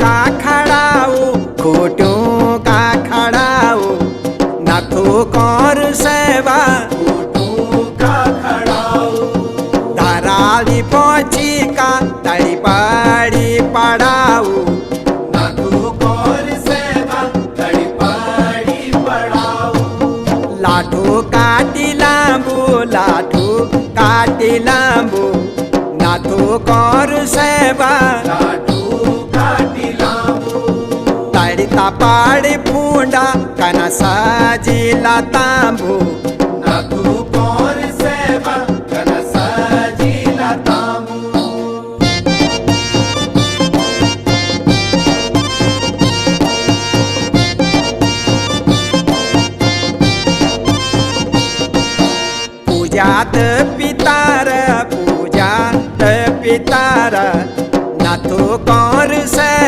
का खड़ाऊ खोटू का खड़ाऊ नाथू कर सेवा धराली पोची का तड़ी पड़ी पड़ाऊ लाठू काटी लांबू नाथू कर सेवा तड़ता पाड़ी फूंडा कना साजिला तांबू